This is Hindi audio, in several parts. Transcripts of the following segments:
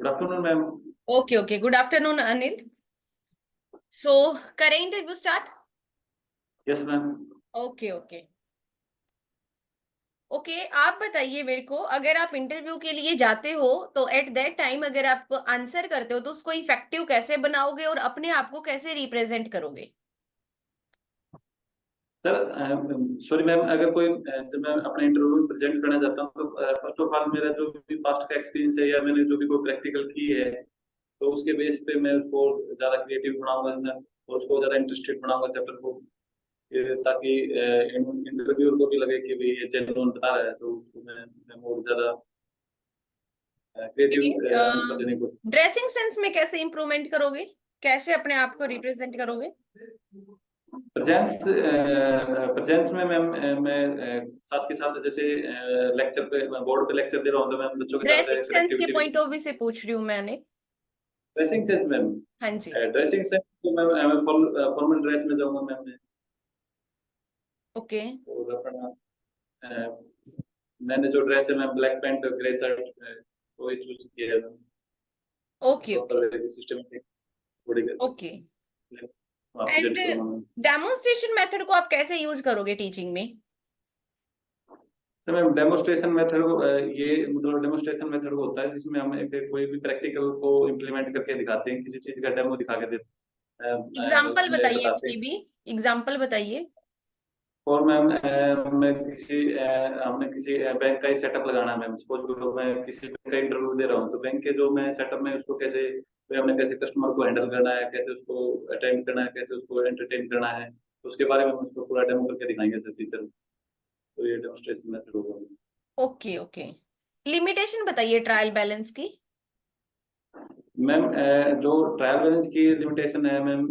Good afternoon ma'am. Okay, okay. Good afternoon, Anil. So, करें interview start? Yes ma'am. Okay, okay. Okay आप बताइए मेरे को, अगर आप इंटरव्यू के लिए जाते हो तो एट दैट टाइम अगर आप आंसर करते हो तो उसको इफेक्टिव कैसे बनाओगे और अपने आप को कैसे रिप्रेजेंट करोगे? सर सॉरी मैम, अगर कोई जब मैं अपना इंटरव्यू प्रेजेंट करना चाहता हूँ तो फर्स्ट ऑफ ऑल मेरा जो भी पास्ट का एक्सपीरियंस है या मैंने जो भी कोई प्रैक्टिकल की है तो उसके बेस पे मैं उसको ज़्यादा क्रिएटिव बनाऊंगा मैं, और उसको ज़्यादा इंटरेस्टेड बनाऊंगा चैप्टर को, ताकि इंटरव्यूअर को भी लगे कि भाई ये जेन्युइन बता रहा है, तो उसको मैं और ज़्यादा क्रिएटिव आंसर देने को। ड्रेसिंग सेंस में कैसे इंप्रूवमेंट करोगे, कैसे अपने आप को रिप्रेजेंट करोगे? प्रेजेंस में मैम मैं साथ के साथ जैसे लेक्चर पे बोर्ड पे लेक्चर दे रहा हूँ तो मैं बच्चों के साथ ड्रेसिंग सेंस के कनेक्टिविटी भी। पॉइंट ऑफ व्यू से पूछ रही हूँ मैंने। ड्रेसिंग सेंस मैम, हाँ जी। ड्रेसिंग सेंस तो मैं फॉर्मल ड्रेस में जाऊंगा मैम मैं। ओके और अपना अ, मैंने जो ड्रेस है मैं ब्लैक पैंट और ग्रे शर्ट वो चूज किया है ma'am. Okay okay proper systematic body okay. के वहाँ एंड प्रेजेंट करूंगा मैम। डेमोन्स्ट्रेशन मेथड को आप कैसे यूज करोगे टीचिंग में? सर मैम डेमोस्ट्रेशन मेथड को ये मतलब डेमोस्ट्रेशन मेथड होता है जिसमें हम कोई भी प्रैक्टिकल को इम्प्लीमेंट करके दिखाते हैं, किसी चीज का डेमो दिखा के एग्जाम्पल उसमें बताइए, बताते कोई हैं। भी एग्जाम्पल बताइए। और मैम मैं किसी हमने किसी बैंक का ही सेटअप लगाना है मैम। सपोज करो मैं किसी बैंक का इंटरव्यू दे रहा हूँ तो बैंक के जो मैं सेटअप में उसको कैसे तो हमने कैसे कस्टमर को हैंडल करना है, कैसे उसको अटेंड करना है, कैसे उसको एंटरटेन करना है, तो उसके बारे में हम उसको पूरा डेमो करके दिखाएंगे सर टीचर। तो ये डेमोस्ट्रेशन मेथड होगा। Okay okay. लिमिटेशन बताइए ट्रायल बैलेंस की। मैम जो ट्रायल बैलेंस की लिमिटेशन है मैम,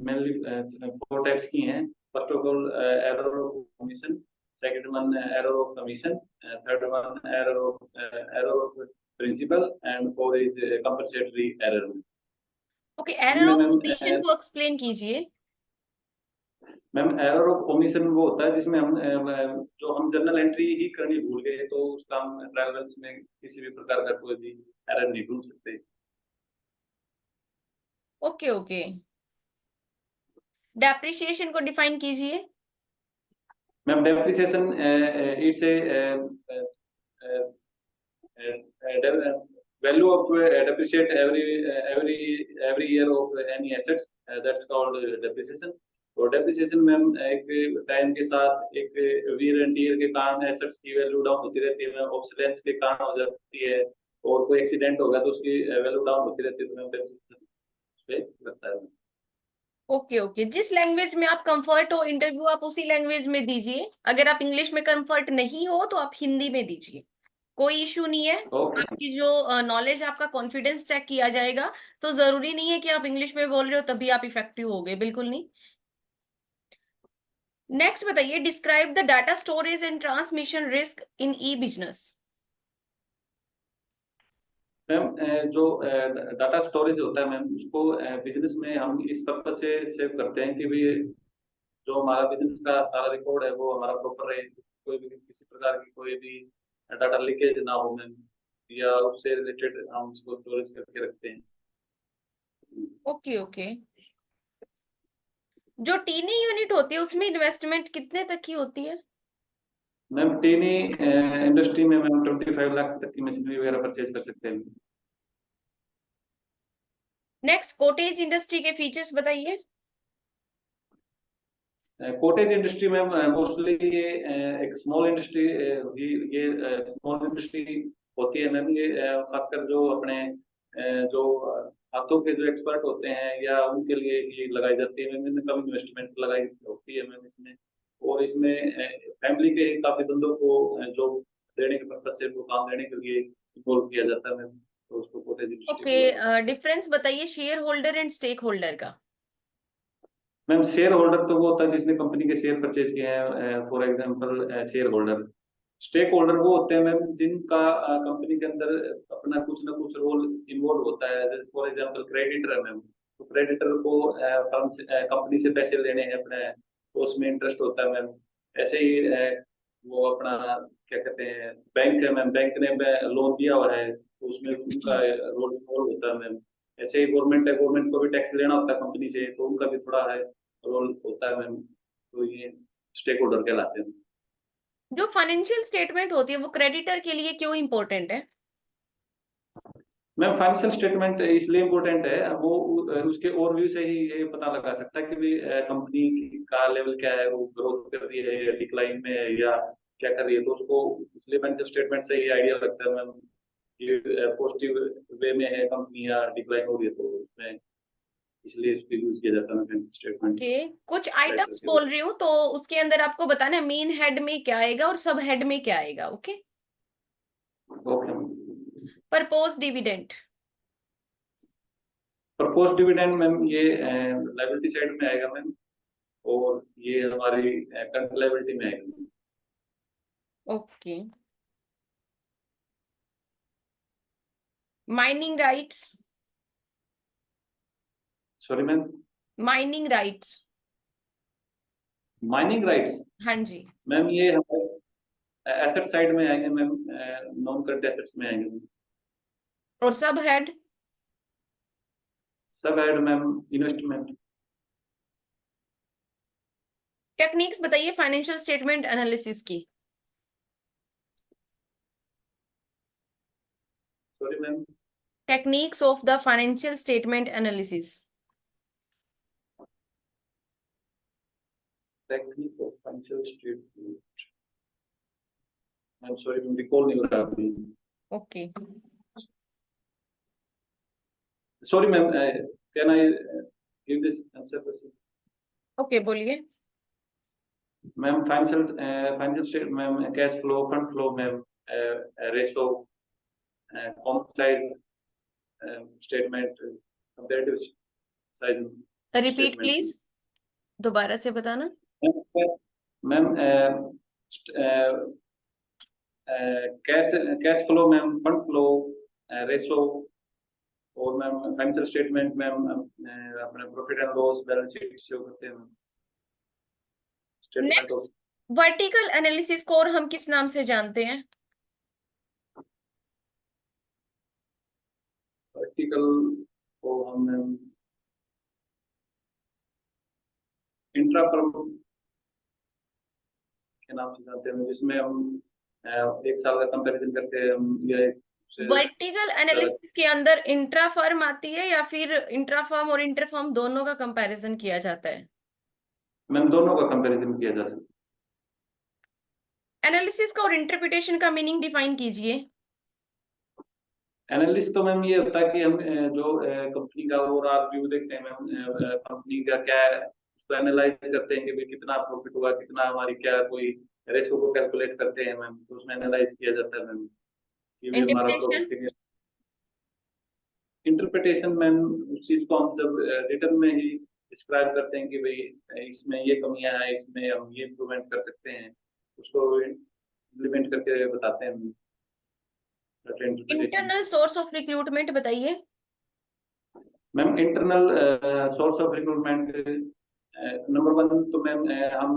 मेनली 4 टाइप्स की हैं। First of all error of commission, second one error of commission, third one error of principle and four is compensatory error. Okay, error इनमें ऑफ मैम कमीशन को एक्सप्लेन कीजिए। मैम एरर ऑफ कमीशन वो होता है जिसमें हम जो हम जर्नल एंट्री ही करनी भूल गए तो उसका हम ट्रायल बैलेंस में किसी भी प्रकार का कोई भी एरर नहीं ढूंढ सकते। Okay okay. डेप्रिसिएशन को डिफाइन कीजिए। Ma'am depreciation it's a value of depreciate every year of any assets, that's called depreciation। और depreciation में हम एक टाइम के साथ एक wear and tear के कारण एसेट्स की वैल्यू डाउन होती रहती है, ऑब्सोलेंस के कारण हो जाती है, और कोई एक्सीडेंट होगा तो उसकी वैल्यू डाउन होती रहती है, तो मैम depreciation उस पे लगता है। ओके ओके, जिस लैंग्वेज में आप कंफर्ट हो इंटरव्यू आप उसी लैंग्वेज में दीजिए। अगर आप इंग्लिश में कंफर्ट नहीं हो तो आप हिंदी में दीजिए, कोई इशू नहीं है। ओके। आपकी जो नॉलेज, आपका कॉन्फिडेंस चेक किया जाएगा। तो जरूरी नहीं है कि आप इंग्लिश में बोल रहे हो तभी आप इफेक्टिव हो गए, बिल्कुल नहीं। नेक्स्ट बताइए, describe the data storage and transmission risk in E business. Ma'am जो डाटा स्टोरेज होता है मैम उसको बिजनेस में हम इस पर्पज से सेव करते हैं कि भी जो हमारा बिजनेस का सारा रिकॉर्ड है वो हमारा प्रॉपर रहे, कोई भी किसी प्रकार की कोई भी डाटा लीकेज ना हो मैम, या उससे रिलेटेड हम उसको स्टोरेज करके रखते हैं। Okay okay. जो टीनी यूनिट होती है उसमें इन्वेस्टमेंट कितने तक की होती है? मैम टीनी इंडस्ट्री में मैम 25 लाख तक की मशीनरी वगैरह परचेज कर सकते हैं। नेक्स्ट, कॉटेज इंडस्ट्री के फीचर्स बताइए। कॉटेज इंडस्ट्री में मोस्टली ये एक स्मॉल इंडस्ट्री ये स्मॉल इंडस्ट्री होती है मैम। ये खासकर जो अपने जो हाथों के जो एक्सपर्ट होते हैं या उनके लिए ये लगाई जाती है मैम। इनमें कम इन्वेस्टमेंट लगाई होती है मैम इसमें, और इसमें फैमिली के काफी बंदों को जॉब देने के पर्पज से वो काम देने के लिए इन्वॉल्व किया जाता है मैम, तो उसको कॉटेज इंडस्ट्री ओके, बोला जाता है। डिफरेंस बताइए share holder and stake holder का। मैम शेयर होल्डर तो वो होता है जिसने कंपनी के शेयर परचेज किए हैं, for example share holder. Stake holder वो होते हैं मैम जिनका कंपनी के अंदर अपना कुछ ना कुछ रोल इन्वॉल्व होता है। फॉर एग्जांपल क्रेडिटर है मैम, तो क्रेडिटर को फर्म से कंपनी से पैसे लेने हैं अपने, तो उसमें इंटरेस्ट होता है मैम। ऐसे ही वो अपना क्या कहते हैं बैंक है मैम, बैंक ने लोन दिया हुआ है तो उसमें उनका रोल रोल होता है मैम। ऐसे ही गवर्नमेंट है, गवर्नमेंट को भी टैक्स लेना होता है कंपनी से, तो उनका भी थोड़ा है रोल होता है मैम। तो ये स्टेक होल्डर कहलाते हैं। जो फाइनेंशियल स्टेटमेंट होती है वो क्रेडिटर के लिए क्यों इंपॉर्टेंट है? मैम फाइनेंशियल स्टेटमेंट इसलिए इम्पोर्टेंट है, वो उसके ओवरव्यू से ही ये पता लगा सकता है कि भी कंपनी का लेवल क्या है, वो ग्रोथ कर रही है या डिक्लाइन में है या क्या कर रही है। तो उसको इसलिए फाइनेंशियल स्टेटमेंट से ही आइडिया लगता है मैम कि पॉजिटिव वे में है कंपनी या डिक्लाइन हो रही है, तो उसमें इसलिए इसको यूज किया जाता है फाइनेंशियल स्टेटमेंट ओके, कुछ ट्रैक आइटम्स करके। बोल रही हूँ तो उसके अंदर आपको बताना है मेन हेड में क्या आएगा और सब हेड में क्या आएगा। Okay. Okay ma'am. Propose dividend. Propose dividend ma'am ये लायबिलिटी साइड में आएगा मैम, और ये हमारी करंट लायबिलिटी में आएगा। Okay. Mining rights. Sorry ma'am. Mining rights. Mining rights हाँ जी। मैम ये हमारे एसेट साइड में आएंगे मैम, नॉन करंट एसेट्स में आएंगे मैम। और sub head. Sub head ma'am investment. Techniques बताइए फाइनेंशियल स्टेटमेंट एनालिसिस की। Sorry ma'am. Techniques of the financial statement analysis. Technique of financial statement ma'am, sorry ma'am recall नहीं हो रहा अभी। Okay. Sorry ma'am, can I give this answer? Okay बोलिए। Ma'am financial state ma'am, cash flow, fund flow ma'am, ratio, cost side statement, comparative side repeat statement. Please, दोबारा से बताना। Ma'am cash cash flow ma'am, fund flow, ratio, और मैम फाइनेंशियल स्टेटमेंट मैम अपने profit and loss balance sheet show करते हैं statement next, of. Vertical analysis को और हम किस नाम से जानते हैं? वर्टिकल को हम इंट्रा फर्म के नाम से जानते हैं, जिसमें हम एक साल का कंपैरिजन करते हैं हम, या एक से वर्टिकल एनालिसिस के अंदर इंट्रा फर्म आती है या फिर इंट्रा फर्म और इंटर फर्म दोनों का कंपैरिजन किया जाता है? मैम दोनों का कंपैरिजन किया जा सकता एनालिसिस का और इंटरप्रिटेशन का मीनिंग डिफाइन कीजिए। है। एनालिस्ट तो मैम ये होता है कि हम जो कंपनी का ओवरऑल व्यू देखते हैं मैम, कंपनी का क्या है उसको एनालाइज करते हैं कि भाई कितना प्रॉफिट हुआ, कितना हमारी क्या कोई रेशो को कैलकुलेट करते हैं मैम, तो उसमें एनालाइज किया जाता है मैम कि भी हमारा इंटरप्रिटेशन। प्रॉफिट। इंटरप्रिटेशन मैम उस चीज को हम जब रिटर्न में ही डिस्क्राइब करते हैं कि भाई इसमें ये कमियां हैं, इसमें हम ये इम्प्रूवमेंट कर सकते हैं, उसको इम्प्लीमेंट करके बताते हैं interpretation. Internal source of recruitment बताइए। Ma'am internal source of recruitment, number one तो मैम हम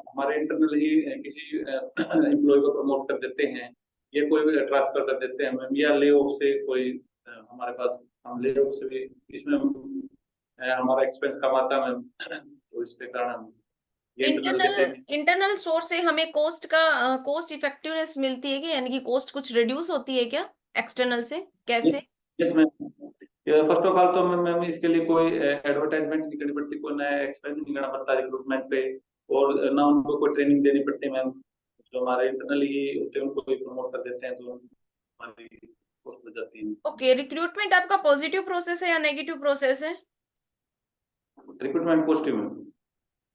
हमारे इंटरनल ही किसी एम्प्लॉय को प्रमोट कर देते हैं, या कोई ट्रांसफर कर देते हैं मैम, या ले ऑफ से कोई हमारे पास, हम ले ऑफ से भी इसमें हमारा एक्सपेंस कम आता है मैम, तो इसके कारण हम ये इंटरनल देते इंटरनल हैं। इंटरनल सोर्स से हमें कॉस्ट इफेक्टिवनेस मिलती है कि यानी कि कॉस्ट कुछ रिड्यूस होती है क्या एक्सटर्नल से, कैसे? Yes ma'am, first of all तो मैम इसके लिए कोई एडवर्टाइजमेंट नहीं करनी पड़ती, कोई नया एक्सपेंस नहीं करना पड़ता रिक्रूटमेंट पे, और ना उनको कोई ट्रेनिंग देनी पड़ती मैम। जो हमारे इंटरनली होते हैं उनको कोई प्रमोट कर देते हैं, तो हमारी पोस्ट बच जाती है। ओके, रिक्रूटमेंट आपका पॉजिटिव प्रोसेस है या नेगेटिव प्रोसेस है? Recruitment positive ma'am.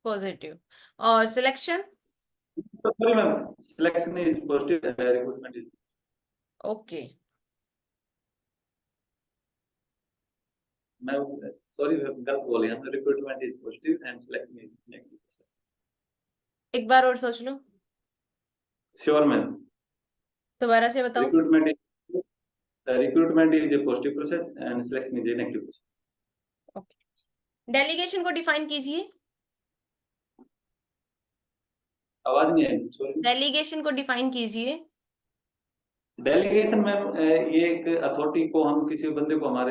पॉजिटिव। और selection? Sorry ma'am, selection is positive, recruitment is. Okay. मैं सॉरी गलत बोले हम, recruitment is positive and selection is negative process. एक बार और सोच लो, श्योर मैम। दोबारा से बताओ। Recruitment is a positive process and selection is a negative process. Okay, delegation को डिफाइन कीजिए। आवाज नहीं आई, सॉरी। डेलीगेशन को डिफाइन कीजिए। डेलीगेशन में ये एक अथॉरिटी को हम किसी बंदे को हम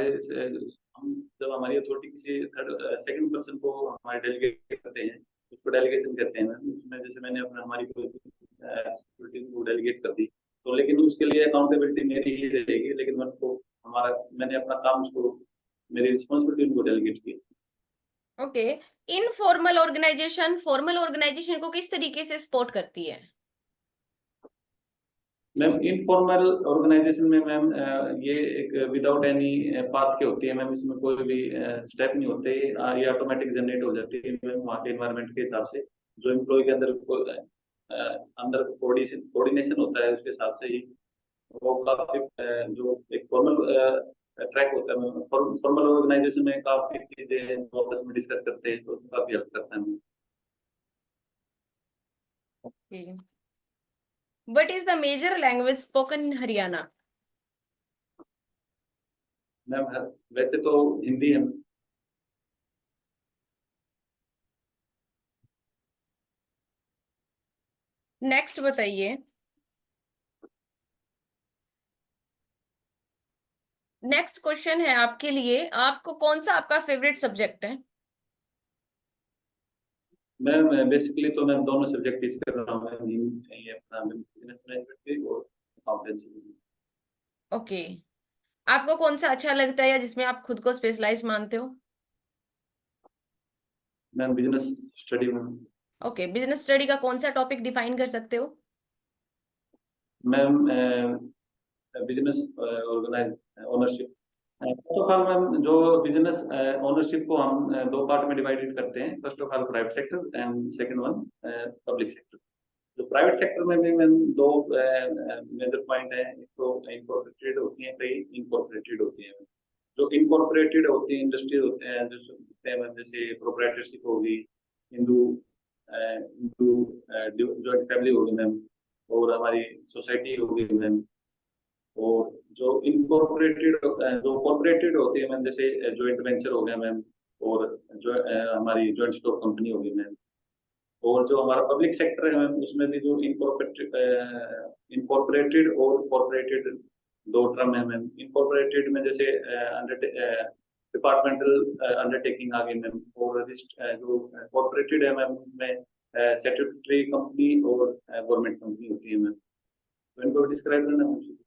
जब हमारी अथॉरिटी किसी थर्ड सेकंड पर्सन को हमारे डेलीगेट करते हैं, उसको डेलीगेशन कहते हैं मैम। उसमें जैसे मैंने अपना हमारी सिक्योरिटी को डेलीगेट कर दी, तो लेकिन उसके लिए अकाउंटेबिलिटी मेरी ही रहेगी, लेकिन मैंने अपना काम उसको, मेरी रिस्पॉन्सिबिलिटी उनको डेलीगेट की। Okay, informal organisation formal organisation को किस तरीके से सपोर्ट करती है? मैम इनफॉर्मल ऑर्गेनाइजेशन में मैम ये एक विदाउट एनी पाथ के होती है मैम। इसमें कोई भी स्टेप नहीं होते, ये ऑटोमेटिक जनरेट हो जाती है मैम वहाँ के एनवायरनमेंट के हिसाब से। जो एम्प्लॉय के अंदर कोऑर्डिनेशन होता है उसके हिसाब से ही वो काफी जो एक फॉर्मल ट्रैक होता है मैम। फॉर्मल ऑर्गेनाइजेशन में काफी चीजें आपस में डिस्कस करते हैं, तो उसमें काफी हेल्प करता है What is the major language spoken in Haryana? Ma'am. वैसे तो हिंदी है। नेक्स्ट बताइए। नेक्स्ट क्वेश्चन है आपके लिए, आपको कौन सा आपका फेवरेट सब्जेक्ट है? मैम बेसिकली तो मैं दोनों सब्जेक्ट टीच कर रहा हूँ मैम। ये अपना बिजनेस मैनेजमेंट भी और अकाउंटेंसी भी। ओके, आपको कौन सा अच्छा लगता है या जिसमें आप खुद को स्पेशलाइज मानते हो? मैम बिजनेस स्टडी में। ओके, बिजनेस स्टडी का कौन सा टॉपिक डिफाइन कर सकते हो? Ma'am business organise ownership. First of all ma'am जो बिजनेस ओनरशिप को हम दो पार्ट में डिवाइडेड करते हैं। First of all private sector and second one public sector. जो प्राइवेट सेक्टर में भी मैम दो मेजर पॉइंट है। एक तो इनकॉर्पोरेटेड होती है, कई इनकॉर्पोरेटेड होती है। जो इनकॉर्पोरेटेड होती है इंडस्ट्रीज होते हैं जो होते हैं मैम, जैसे प्रोप्राइटरशिप होगी, हिंदू हिंदू जॉइंट फैमिली होगी मैम, और हमारी सोसाइटी होगी मैम। और जो कॉर्पोरेटेड होती है मैम, जैसे जॉइंट वेंचर हो गया मैम, और जो हमारी जॉइंट स्टॉक कंपनी होगी मैम। और जो हमारा पब्लिक सेक्टर है मैम, उसमें भी जो इनकॉर्पोरेटेड और कॉर्पोरेटेड दो टर्म है मैम। इनकॉर्पोरेटेड में जैसे डिपार्टमेंटल अंडरटेकिंग आ गई मैम, और जो कॉर्पोरेटेड है मैम उसमें स्टैट्यूटरी कंपनी और गवर्नमेंट कंपनी होती है मैम। तो इनको डिस्क्राइब करना है मुझे।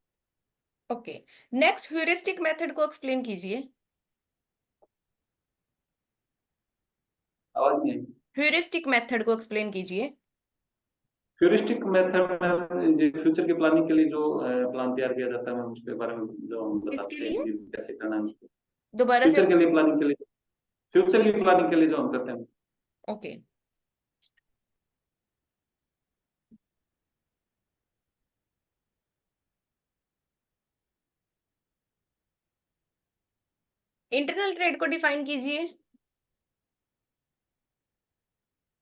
ओके, नेक्स्ट ह्यूरिस्टिक मेथड को एक्सप्लेन कीजिए। आवाज नहीं आई। ह्यूरिस्टिक मेथड को एक्सप्लेन कीजिए। फ्यूरिस्टिक मेथड में फ्यूचर की प्लानिंग के लिए जो प्लान तैयार किया जाता है मैम, उसके बारे में जो हम किसके बताते हैं लिए? कि कैसे करना है उसको। दोबारा से फ्यूचर के बोल। लिए प्लानिंग के लिए, फ्यूचर की प्लानिंग के लिए जो हम करते हैं। ओके, इंटरनल ट्रेड को डिफाइन कीजिए।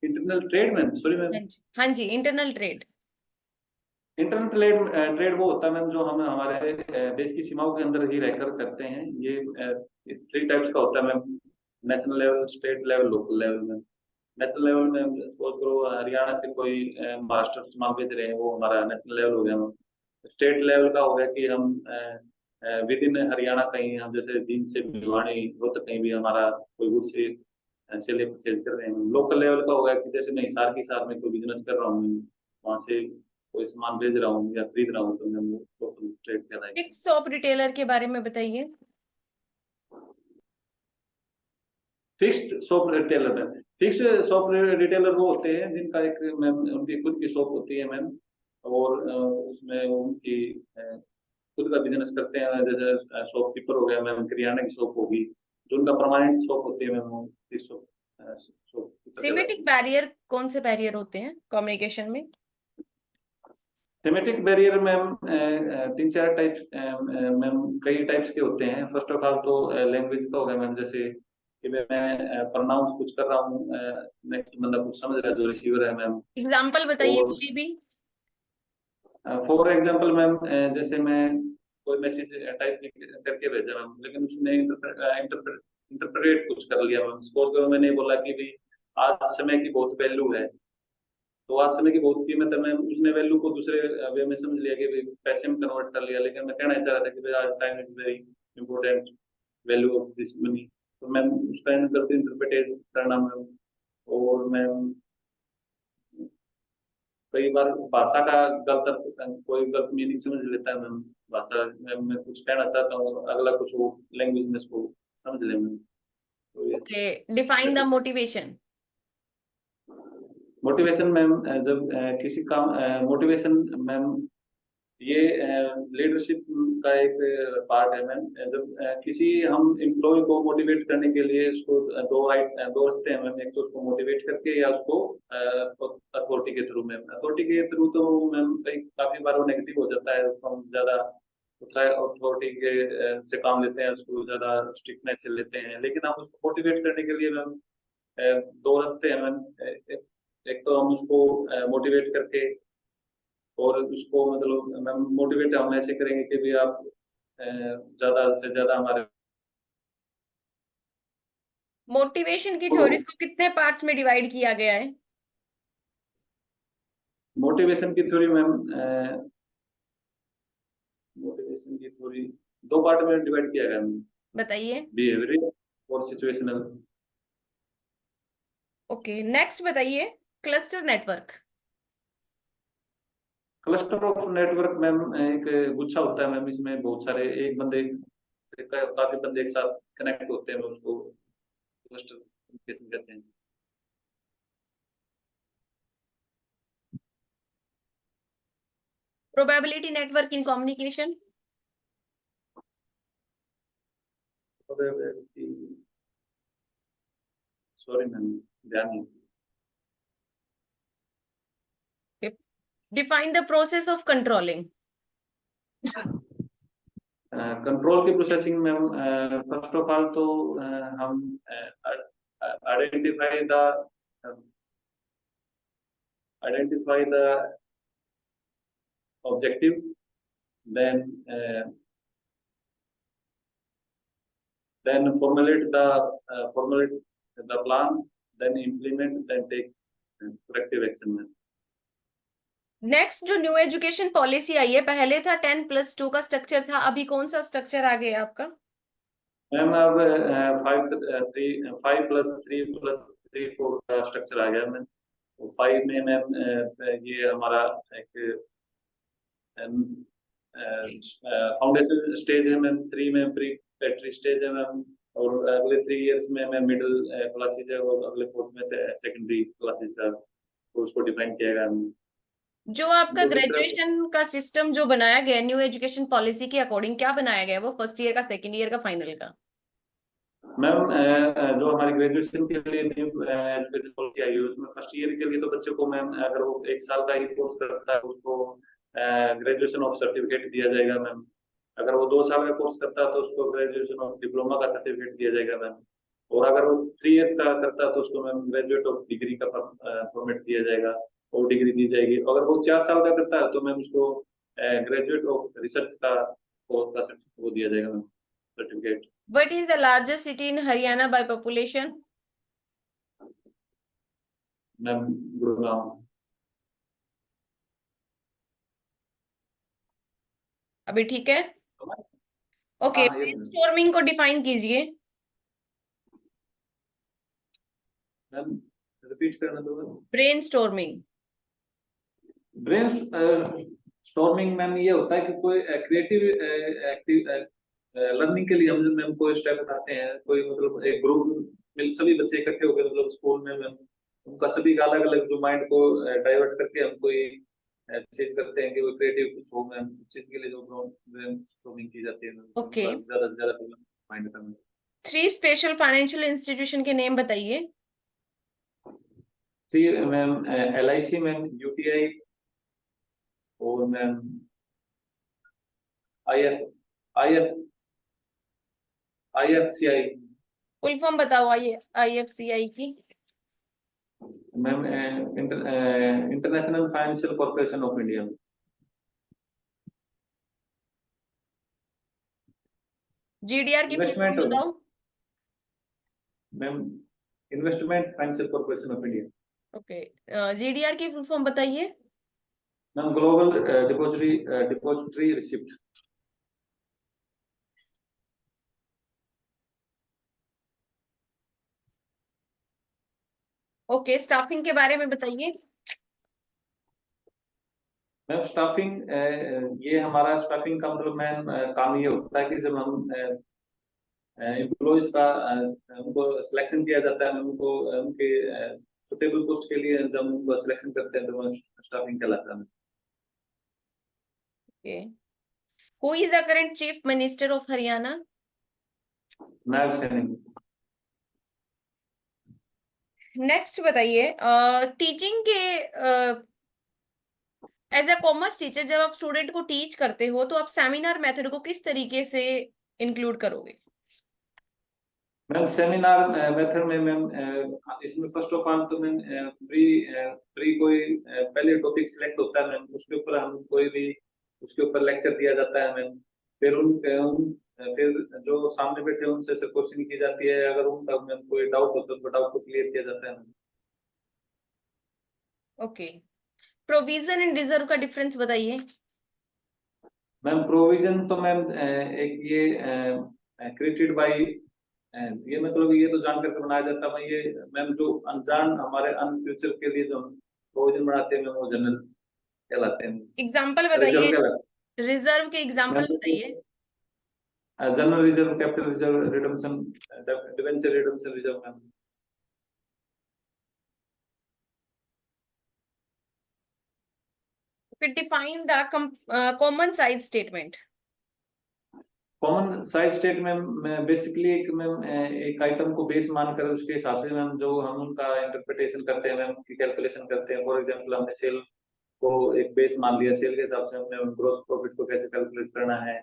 इंटरनल ट्रेड मैम, सॉरी हाँ मैम। जी, हाँ जी, internal trade. Internal trade trade वो होता है मैम जो हम हमारे देश की सीमाओं के अंदर ही रहकर करते हैं। ये थ्री टाइप्स का होता है ma'am. National level, state level, local level में। नेशनल लेवल में सपोज करो हरियाणा से कोई महाराष्ट्र से माल भेज रहे हैं, वो हमारा नेशनल लेवल हो गया मैम। स्टेट लेवल का हो गया कि हम विद इन हरियाणा कहीं हम जैसे जींद से भिवानी हो तो कहीं भी हमारा कोई गुड से सेल परचेज कर रहे हैं। लोकल लेवल का हो गया कि जैसे मैं हिसार में कोई बिजनेस कर रहा हूँ, वहां से कोई सामान भेज रहा हूँ या खरीद रहा हूँ, तो मैं वो लोकल ट्रेड कहलाएगी। फिक्स शॉप रिटेलर के बारे में बताइए। फिक्स्ड शॉप रिटेलर है। फिक्स्ड शॉप रिटेलर वो होते हैं जिनका एक मैम उनकी खुद की शॉप होती है मैम, और उसमें वो उनकी खुद का बिजनेस करते हैं। जैसे शॉपकीपर हो गया मैम, किराना की शॉप होगी, जो उनका परमानेंट शॉप होती है मैम, वो फिक्स शॉपकीपर सिमेटिक कहलाती है। बैरियर कौन से बैरियर होते हैं कम्युनिकेशन में? थीमेटिक बैरियर मैम तीन चार टाइप्स मैम, कई टाइप्स के होते हैं। फर्स्ट ऑफ ऑल तो लैंग्वेज का हो गया मैम, जैसे कि मैं प्रोनाउंस कुछ कर रहा हूँ, नेक्स्ट बंदा कुछ समझ रहा है जो रिसीवर है मैम। एग्जाम्पल बताइए और कोई भी। फॉर एग्जांपल मैम जैसे मैं कोई मैसेज टाइप करके भेजा मैम, लेकिन उसने इंटरप्रेट कुछ कर लिया मैम। सपोज करो मैंने बोला कि भाई आज समय की बहुत वैल्यू है, तो आज समय की बहुत कीमत है। मैं उसने वैल्यू को दूसरे वे में समझ लिया कि भाई पैसे में कन्वर्ट कर लिया, लेकिन मैं कहना चाह रहा था कि भाई आज time is very important, value of this money. तो मैं उसका गलत इंटरप्रिटेट करना मैं, और मैं कई बार भाषा का गलत कोई गलत मीनिंग समझ लेता है मैम। भाषा मैं कुछ कहना चाहता हूँ, अगला कुछ वो लैंग्वेज में इसको समझ ले मैम। तो ये okay, define the motivation. Motivation ma'am, जब किसी काम मोटिवेशन मैम, ये लीडरशिप का एक पार्ट है मैम। जब किसी हम एम्प्लॉय को मोटिवेट करने के लिए उसको दो रास्ते हैं मैम। एक तो उसको मोटिवेट करके, या उसको अथॉरिटी के थ्रू मैम। अथॉरिटी के थ्रू तो मैम कई काफी बार वो नेगेटिव हो जाता है, उसको हम ज्यादा अथॉरिटी के से काम लेते हैं, उसको ज्यादा स्ट्रिक्टनेस से लेते हैं। लेकिन हम उसको मोटिवेट करने के लिए मैम दो रास्ते हैं मैम। एक तो हम उसको मोटिवेट करके, और उसको मतलब मैम मोटिवेट हम ऐसे करेंगे कि भी आप ज्यादा से ज्यादा हमारे मोटिवेशन की थ्योरी को कितने पार्ट्स में डिवाइड किया गया है? मोटिवेशन की थ्योरी मैम, मोटिवेशन की थ्योरी दो पार्ट में डिवाइड किया गया मैम। बताइए। बिहेवियरल और सिचुएशनल। ओके, नेक्स्ट बताइए, cluster network. Cluster of network ma'am एक गुच्छा होता है मैम। इसमें बहुत सारे एक बंदे से काफी बंदे एक साथ कनेक्ट होते हैं, उसको क्लस्टर कम्युनिकेशन कहते हैं। Probability network in communication. Sorry ma'am, ध्यान नहीं। Define the process of controlling. Control की प्रोसेसिंग में फर्स्ट ऑफ ऑल तो हम identify the identify the objective, then formulate the plan, then implement, then take corrective action में। नेक्स्ट, जो न्यू एजुकेशन पॉलिसी आई है, पहले था 10+2 का स्ट्रक्चर था, अभी कौन सा स्ट्रक्चर आ गया आपका? मैम अब 5+3+3+4 का स्ट्रक्चर आ गया मैम। 5 में मैम ये हमारा एक फाउंडेशन स्टेज है मैम। 3 में प्री पैट्री स्टेज है मैम। और अगले 3 इयर्स में मैम मिडिल क्लासेज है, और अगले 4 में से सेकेंडरी क्लासेज का कोर्स को डिफाइन किया गया हमने। जो आपका दूसरी तरफ ग्रेजुएशन का सिस्टम जो बनाया गया न्यू एजुकेशन पॉलिसी के अकॉर्डिंग, क्या बनाया गया है वो फर्स्ट ईयर का, सेकंड ईयर का, फाइनल का? मैम जो हमारी ग्रेजुएशन के लिए न्यू एजुकेशन पॉलिसी आई है, उसमें फर्स्ट ईयर के लिए तो बच्चे को मैम अगर वो 1 साल का ही कोर्स करता है, उसको ग्रेजुएशन ऑफ सर्टिफिकेट दिया जाएगा मैम। अगर वो 2 साल का कोर्स करता है तो उसको ग्रेजुएशन ऑफ डिप्लोमा का सर्टिफिकेट दिया जाएगा मैम। और अगर वो 3 इयर्स का करता है तो उसको मैम ग्रेजुएट ऑफ डिग्री का फॉर्मेट दिया जाएगा, और डिग्री दी जाएगी। अगर वो 4 साल का करता है तो मैम उसको ग्रेजुएट ऑफ रिसर्च का कोर्स का वो दिया जाएगा ma'am, certificate. What is the largest city in Haryana by population? Ma'am Gurgaon. अभी ठीक है? ओके, हाँ, यस मैम। ब्रेनस्टॉर्मिंग को डिफाइन कीजिए। मैम रिपीट करना दो। ब्रेनस्टॉर्मिंग। ब्रेन स्टॉर्मिंग मैम ये होता है कि कोई क्रिएटिव एक्टिव लर्निंग के लिए हम मैम कोई स्टेप उठाते हैं। कोई मतलब एक ग्रुप में सभी बच्चे इकट्ठे होकर, मतलब स्कूल में मैम उनका सभी का अलग अलग जो माइंड को डाइवर्ट करके हम कोई चीज करते हैं कि वो क्रिएटिव कुछ हो मैम। उस चीज के लिए जो ब्रेन स्टॉर्मिंग की जाती है मैम, ओके, उनका ज्यादा से ज्यादा माइंड का। 3 स्पेशल फाइनेंशियल इंस्टीट्यूशन के नेम बताइए। सी मैम LIC मैम, UTI, और ma'am IF IF IFCI full form बताओ IFCI की। Ma'am. International financial corporation of India. GDR की फुल फॉर्म इन्वेस्टमेंट बताओ। Ma'am, investment financial corporation of India. Okay, GDR की फुल फॉर्म बताइए। Ma'am global depository receipt. Okay, staffing के बारे में बताइए। मैम स्टाफिंग, ये हमारा स्टाफिंग का मतलब मैम काम ये होता है कि जब हम एम्प्लॉयज का उनको सिलेक्शन किया जाता है, उनको उनके सुटेबल पोस्ट के लिए जब उनको सिलेक्शन करते हैं तो वो स्टाफिंग कहलाता है। Okay, who is the current chief minister of Haryana? Nayab Saini. Next बताइए, टीचिंग के एज अ कॉमर्स टीचर जब आप स्टूडेंट को टीच करते हो तो आप सेमिनार मेथड को किस तरीके से इंक्लूड करोगे? मैम सेमिनार मेथड में मैम इसमें फर्स्ट ऑफ ऑल तो मैम प्री प्री कोई पहले टॉपिक सिलेक्ट होता है मैम, उसके ऊपर हम कोई भी उसके ऊपर लेक्चर दिया जाता है मैम। फिर फिर जो सामने बैठे हैं उनसे क्वेश्चन की जाती है, अगर उनका मैम कोई डाउट होता है तो डाउट को क्लियर किया जाता है ma'am. Okay, provision and reserve का डिफरेंस बताइए। मैम प्रोविजन तो मैम एक ये क्रिएटेड बाय, ये मतलब ये तो जान करके बनाया जाता है ये मैम, जो अनजान हमारे अन फ्यूचर के लिए जो प्रोविजन बनाते हैं मैम वो जनरल कहलाते एग्जाम्पल हैं, रिजर्व बताइए, कहलाते रिजर्व के हैं एग्जाम्पल बताइए। Ma'am. General reserve, capital reserve, redemption, debenture redemption reserve ma'am. फिर define the common size statement. Common size state ma'am basically एक मैम एक आइटम को बेस मानकर उसके हिसाब से मैम जो हम उनका इंटरप्रिटेशन करते हैं मैम, की कैलकुलेशन करते हैं। फॉर एग्जांपल हमने सेल को एक बेस मान लिया, सेल के हिसाब से हमने ग्रोस प्रॉफिट को कैसे कैलकुलेट करना है,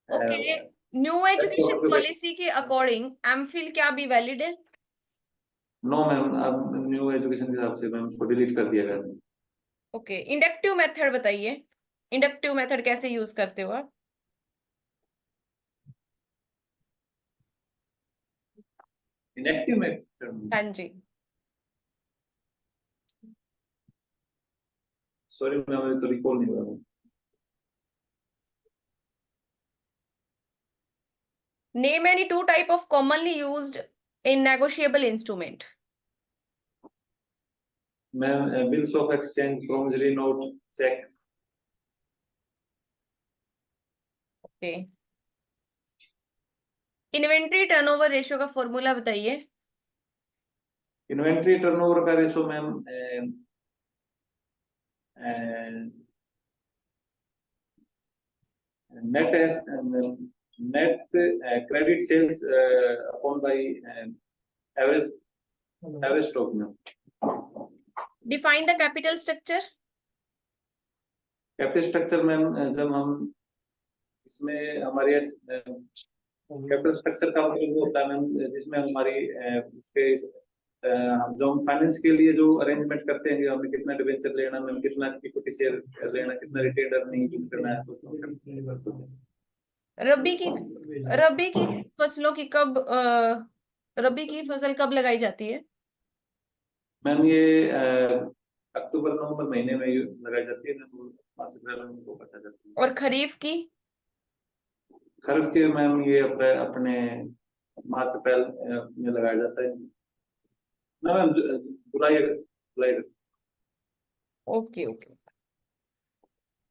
ओके, न्यू प्रॉफिट एजुकेशन को कैसे। पॉलिसी के अकॉर्डिंग एमफिल क्या भी वैलिड है? नो मैम, अब न्यू एजुकेशन के हिसाब से मैम उसको डिलीट कर दिया गया। ओके, इंडक्टिव मेथड बताइए। इंडक्टिव मेथड कैसे यूज करते हो आप? इनएक्टिव में हाँ जी। सॉरी मैम, मुझे तो रिकॉल नहीं हो रहा। Name any two type of commonly used in negotiable instrument. Ma'am bills of exchange, promissory note, cheque. Okay, inventory turnover ratio का फॉर्मूला बताइए। इन्वेंट्री टर्नओवर का ratio ma'am net net credit sales upon by average average stock में। Define the capital structure. Capital structure में जब हम इसमें हमारे कैपिटल स्ट्रक्चर का मतलब वो होता है मैम जिसमें हमारी उसके जो हम फाइनेंस के लिए जो अरेंजमेंट करते हैं कि हमें कितना डिवेंचर लेना, मैम कितना इक्विटी शेयर लेना, कितना रिटेन अर्निंग यूज करना है, तो उसमें रबी की रबी की फसलों की कब रबी की फसल कब लगाई जाती है? मैम ये अक्टूबर नवंबर महीने में लगाई जाती है ना, तो मार्च अप्रैल में उनको कटा जाती है। और खरीफ की? खरीफ के मैम ये अपने मार्च अप्रैल में लगाया जाता है ना मैम, जुलाई जुलाई अगस्त। ओके ओके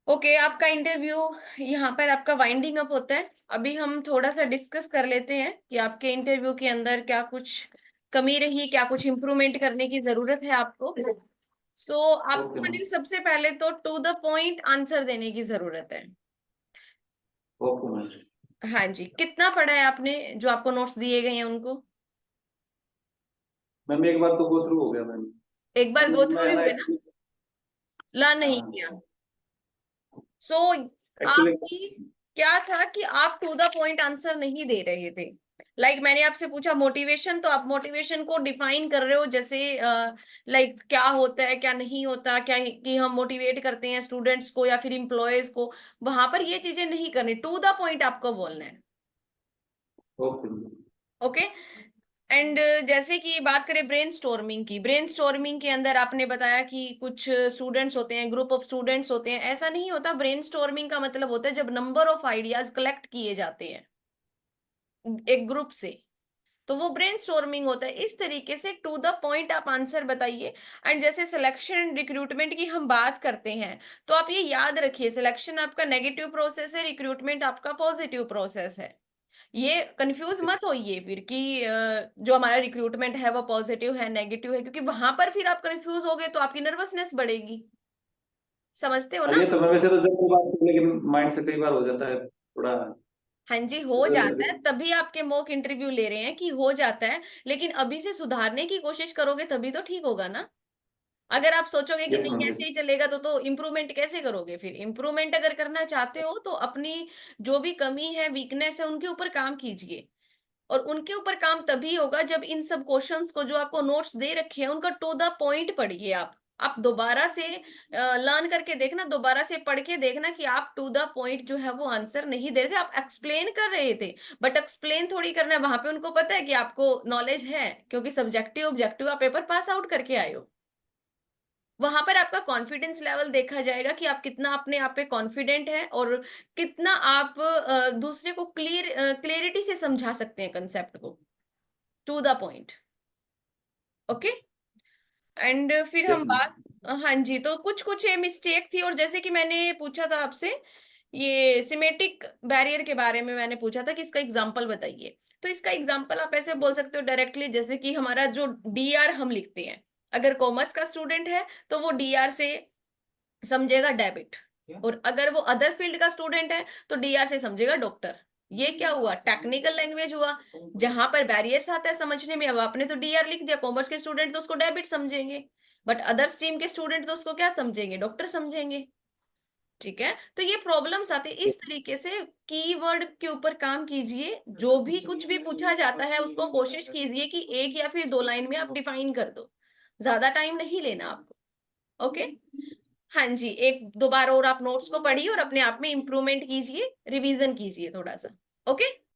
ओके, आपका इंटरव्यू यहाँ पर आपका वाइंडिंग अप होता है। अभी हम थोड़ा सा डिस्कस कर लेते हैं कि आपके इंटरव्यू के अंदर क्या कुछ कमी रही, क्या कुछ इम्प्रूवमेंट करने की जरूरत है आपको। सो ओके आपको मैम। अनिल सबसे पहले तो टू द पॉइंट आंसर देने की जरूरत है। Okay ma'am. हाँ जी, कितना पढ़ा है आपने जो आपको नोट्स दिए गए हैं उनको? मैम एक बार तो गो थ्रू हो गया मैम। एक बार गो थ्रू मैं ही ना हुए ना, एक्चुअली, लर्न नहीं किया। सो एक्चुअली आपकी क्या था कि आप टू द पॉइंट आंसर नहीं दे रहे थे। मैंने आपसे पूछा मोटिवेशन, तो आप मोटिवेशन को डिफाइन कर रहे हो जैसे क्या होता है क्या नहीं होता, क्या कि हम मोटिवेट करते हैं स्टूडेंट्स को या फिर इम्प्लॉयज को। वहां पर ये चीजें नहीं करनी, टू द पॉइंट आपको बोलना है। ओके ओके, एंड जैसे कि बात करें ब्रेन स्टॉर्मिंग के अंदर आपने बताया कि कुछ स्टूडेंट्स होते हैं, ग्रुप ऑफ स्टूडेंट्स होते हैं, ऐसा नहीं होता। ब्रेन स्टॉर्मिंग का मतलब होता है जब नंबर ऑफ आइडियाज कलेक्ट किए जाते हैं एक ग्रुप से, तो वो ब्रेन स्टॉर्मिंग होता है। इस तरीके से टू द पॉइंट आप आंसर बताइए। एंड जैसे सिलेक्शन एंड रिक्रूटमेंट की हम बात करते हैं, तो आप ये याद रखिए, सिलेक्शन आपका नेगेटिव प्रोसेस है, रिक्रूटमेंट आपका पॉजिटिव प्रोसेस है। ये कंफ्यूज मत होइए फिर कि जो हमारा रिक्रूटमेंट है वो पॉजिटिव है नेगेटिव है, क्योंकि वहां पर फिर आप कंफ्यूज हो गए तो आपकी नर्वसनेस बढ़ेगी। समझते हो हाँ, ना? ये तो मैं वैसे तो जब भी बात करने के माइंड से कई बार हो जाता है थोड़ा हाँ जी, हो जाता है, तभी आपके मॉक इंटरव्यू ले रहे हैं कि हो जाता है। लेकिन अभी से सुधारने की कोशिश करोगे तभी तो ठीक होगा ना। अगर आप सोचोगे कि यस मैम नहीं यस। ऐसे ही चलेगा तो इम्प्रूवमेंट कैसे करोगे? फिर इम्प्रूवमेंट अगर करना चाहते हो तो अपनी जो भी कमी है, वीकनेस है, उनके ऊपर काम कीजिए। और उनके ऊपर काम तभी होगा जब इन सब क्वेश्चंस को जो आपको नोट्स दे रखे हैं उनका टू द पॉइंट पढ़िए। आप दोबारा से लर्न करके देखना, दोबारा से पढ़ के देखना कि आप टू द पॉइंट जो है वो आंसर नहीं दे रहे थे, आप एक्सप्लेन कर रहे थे। बट एक्सप्लेन थोड़ी करना है, वहां पे उनको पता है कि आपको नॉलेज है, क्योंकि सब्जेक्टिव ऑब्जेक्टिव आप पेपर पास आउट करके आए हो। वहां पर आपका कॉन्फिडेंस लेवल देखा जाएगा कि आप कितना अपने आप पे कॉन्फिडेंट है, और कितना आप दूसरे को क्लियरिटी से समझा सकते हैं कंसेप्ट को, to the point. Okay. And फिर यस हम मैम। बात, हाँ जी, तो कुछ कुछ ये मिस्टेक थी। और जैसे कि मैंने पूछा था आपसे, ये सिमेटिक बैरियर के बारे में मैंने पूछा था कि इसका एग्जांपल बताइए। तो इसका एग्जांपल आप ऐसे बोल सकते हो डायरेक्टली, जैसे कि हमारा जो डीआर हम लिखते हैं, अगर कॉमर्स का स्टूडेंट है तो वो डीआर से समझेगा डेबिट, और अगर वो अदर फील्ड का स्टूडेंट है तो डीआर से समझेगा डॉक्टर। ये क्या हुआ? टेक्निकल लैंग्वेज हुआ, जहां पर बैरियर्स आता है समझने में। अब आपने तो डीआर लिख दिया, कॉमर्स के स्टूडेंट तो उसको डेबिट समझेंगे, बट अदर स्ट्रीम के स्टूडेंट तो उसको क्या समझेंगे? डॉक्टर समझेंगे। ठीक है, तो ये प्रॉब्लम्स आते हैं इस तरीके से। कीवर्ड के ऊपर काम कीजिए, जो भी कुछ भी पूछा जाता है उसको कोशिश कीजिए कि एक या फिर दो लाइन में आप डिफाइन कर दो, ज्यादा टाइम नहीं लेना आपको। ओके। हाँ जी, एक दो बार और आप नोट्स को पढ़िए और अपने आप में इम्प्रूवमेंट कीजिए, रिवीजन कीजिए थोड़ा सा। ओके।